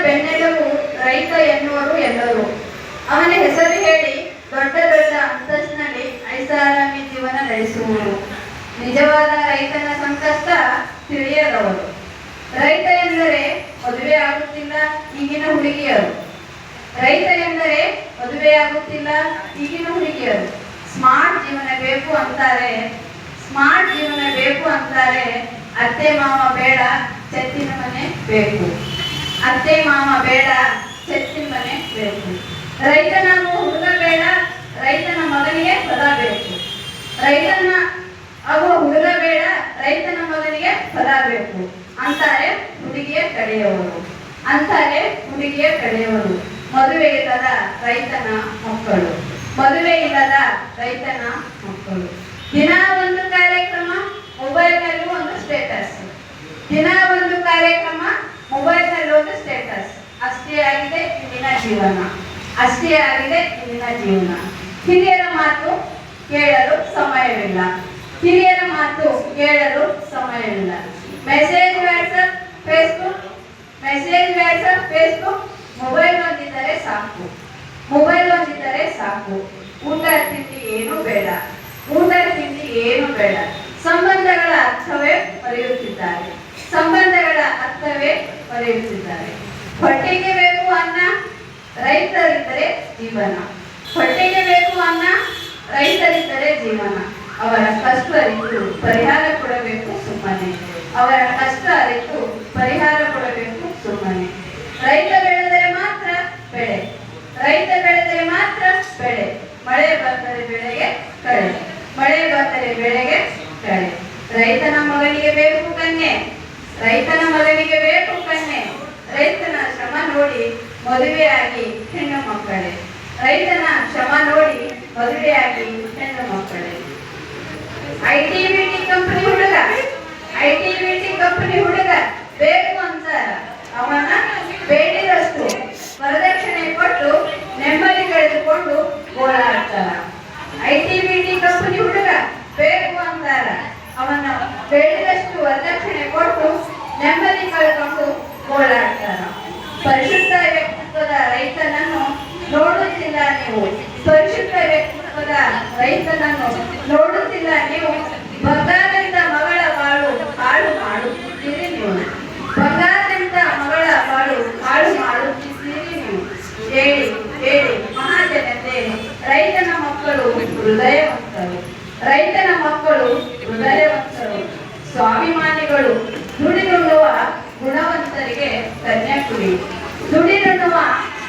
ಬೆನ್ನೆಲುಬು ರೈತ ಎನ್ನುವರು ಎಲ್ಲರೂ. ಅವನ ಹೆಸರು ಹೇಳಿ ದೊಡ್ಡ ದೊಡ್ಡ ಅಂತಸ್ತಿನಲ್ಲಿ ಐಷಾರಾಮಿ ಜೀವನ ನಡೆಸುವರು. ನಿಜವಾದ ರೈತನ ಸಂಕಷ್ಟ ತಿಳಿಯದವರು. ರೈತ ಎಂದರೆ ಮದುವೆ ಆಗುತ್ತಿಲ್ಲ ಈಗಿನ ಹುಡುಗಿಯರು. ರೈತ ಎಂದರೆ ಮದುವೆಯಾಗುತ್ತಿಲ್ಲ ಈಗಿನ ಹುಡುಗಿಯರು. ಸ್ಮಾರ್ಟ್ ಜೀವನ ಬೇಕು ಅಂತಾರೆ, ಸ್ಮಾರ್ಟ್ ಜೀವನ ಬೇಕು ಅಂತಾರೆ. ಅತ್ತೆ ಮಾವ ಬೇಡ ಚೆತ್ತಿನ ಮನೆ ಬೇಕು. ಅತ್ತೆ ಮಾವ ಬೇಡ ಚೆತ್ತಿನ ಮನೆ ಬೇಕು. ರೈತನಾಗುವ ಹುಡುಗ ಬೇಡ, ರೈತನ ಮಗನಿಗೆ ಫಲ ಬೇಕು. ರೈತನ ಆಗುವ ಹುಡುಗ ಬೇಡ, ರೈತನ ಮಗನಿಗೆ ಫಲ ಬೇಕು ಅಂತಾರೆ ಹುಡುಗಿಯ ಕಡೆಯವರು. ಅಂತಾರೆ ಹುಡುಗಿಯ ಕಡೆಯವರು. ಮದುವೆ ಇಲ್ಲದ ರೈತನ ಮಕ್ಕಳು, ಮದುವೆ ಇಲ್ಲದ ರೈತನ ಮಕ್ಕಳು. ದಿನ ಒಂದು ಕಾರ್ಯಕ್ರಮ, ಮೊಬೈಲ್ನಲ್ಲಿ ಒಂದು ಸ್ಟೇಟಸ್. ದಿನ ಒಂದು ಕಾರ್ಯಕ್ರಮ, ಮೊಬೈಲ್ನಲ್ಲಿ ಒಂದು ಸ್ಟೇಟಸ್. ಅಷ್ಟೇ ಆಗಿದೆ ಇಂದಿನ ಜೀವನ, ಅಷ್ಟೇ ಆಗಿದೆ ಇಂದಿನ ಜೀವನ. ಹಿರಿಯರ ಮಾತು ಕೇಳಲು ಸಮಯವಿಲ್ಲ, ಹಿರಿಯರ ಮಾತು ಕೇಳಲು ಸಮಯವಿಲ್ಲ. Message WhatsApp Facebook, message WhatsApp Facebook. Mobile ಒಂದಿದ್ದರೆ ಸಾಕು, ಮೊಬೈಲ್ ಒಂದಿದ್ದರೆ ಸಾಕು. ಊಟ ತಿಂಡಿ ಏನು ಬೇಡ, ಊಟ ತಿಂಡಿ ಏನು ಬೇಡ. ಸಂಬಂಧಗಳ ಅರ್ಥವೇ ಮರೆಯುತ್ತಿದ್ದಾರೆ, ಸಂಬಂಧಗಳ ಅರ್ಥವೇ ಮರೆಯುತ್ತಿದ್ದಾರೆ. ಹೊಟ್ಟೆಗೆ ಬೇಕು ಅನ್ನ, ರೈತರಿದ್ದರೆ ಜೀವನ. ಹೊಟ್ಟೆಗೆ ಬೇಕು ಅನ್ನ, ರೈತರಿದ್ದರೆ ಜೀವನ. ಅವರ ಕಷ್ಟ ಅರಿತು ಪರಿಹಾರ ಕೊಡಬೇಕು ಸುಮ್ಮನೆ, ಅವರ ಕಷ್ಟ ಅರಿತು ಪರಿಹಾರ ಕೊಡಬೇಕು ಸುಮ್ಮನೆ. ರೈತ ಬೆಳೆದರೆ ಮಾತ್ರ ಬೆಳೆ, ರೈತ ಬೆಳೆದರೆ ಮಾತ್ರ ಬೆಳೆ. ಮಳೆ ಬಂದರೆ ಬೆಳೆಗೆ ಕಳೆ, ಮಳೆ ಬಂದರೆ ಬೆಳೆಗೆ ಕಳೆ. ರೈತನ ಮಗನಿಗೆ ಬೇಕು ಕನ್ಯೆ, ರೈತನ ಮಗನಿಗೆ ಬೇಕು ಕನ್ಯೆ. ರೈತನ ಶ್ರಮ ನೋಡಿ ಮದುವೆಯಾಗಿ ಹೆಣ್ಣು ಮಕ್ಕಳೇ, ರೈತನ ಶ್ರಮ ನೋಡಿ ಮದುವೆಯಾಗಿ ಹೆಣ್ಣು ಮಕ್ಕಳೇ. ಐಟಿ ಕಂಪನಿ ಹುಡುಗ, ಐಟಿ ಕಂಪನಿ ಹುಡುಗ ಬೇಕು ಅಂತಾರ. ಅವನ ಬೇಡಿದಷ್ಟು ವರದಕ್ಷಿಣೆ ಕೊಟ್ಟು ನೆಮ್ಮದಿ ಕಳೆದುಕೊಂಡು ಗೋಳಾಡ್ತಾರ. ಐಟಿ ಕಂಪನಿ ಹುಡುಗ ಬೇಕು ಅಂತಾರ. ಅವನ ಬೇಡಿದಷ್ಟು ವರದಕ್ಷಿಣೆ ಕೊಟ್ಟು ನೆಮ್ಮದಿ ಕಳೆದುಕೊಂಡು ಗೋಳಾಡ್ತಾರ. ಪರಿಶುದ್ಧ ವ್ಯಕ್ತಿತ್ವದ ರೈತನನ್ನು ನೋಡುತ್ತಿಲ್ಲ ನೀವು, ಪರಿಶುದ್ಧ ವ್ಯಕ್ತಿತ್ವದ ರೈತನನ್ನು ನೋಡುತ್ತಿಲ್ಲ ನೀವು. ಬಂಗಾರದಿಂದ ಮಗಳ ಬಾಳು ಹಾಳು ಮಾಡುತ್ತಿದ್ದೀರಿ ನೀವು, ಬಂಗಾರದಿಂದ ಮಗಳ ಬಾಳು ಹಾಳು ಮಾಡುತ್ತಿದ್ದೀರಿ ನೀವು. ಹೇಳಿ ಹೇಳಿ ಮಹಾಜನತೆ, ರೈತನ ಮಕ್ಕಳು ಹೃದಯವಂತರು, ರೈತನ ಮಕ್ಕಳು ಹೃದಯವಂತರು. ಸ್ವಾಭಿಮಾನಿಗಳು. ದುಡಿದುಣ್ಣುವ ಗುಣವಂತರಿಗೆ ಕನ್ಯಾಕುಡಿ, ದುಡಿದುಣ್ಣುವ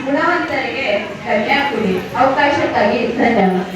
ಗುಣವಂತರಿಗೆ ಕನ್ಯಾಕುಡಿ. ಅವಕಾಶಕ್ಕಾಗಿ ಧನ್ಯವಾದ.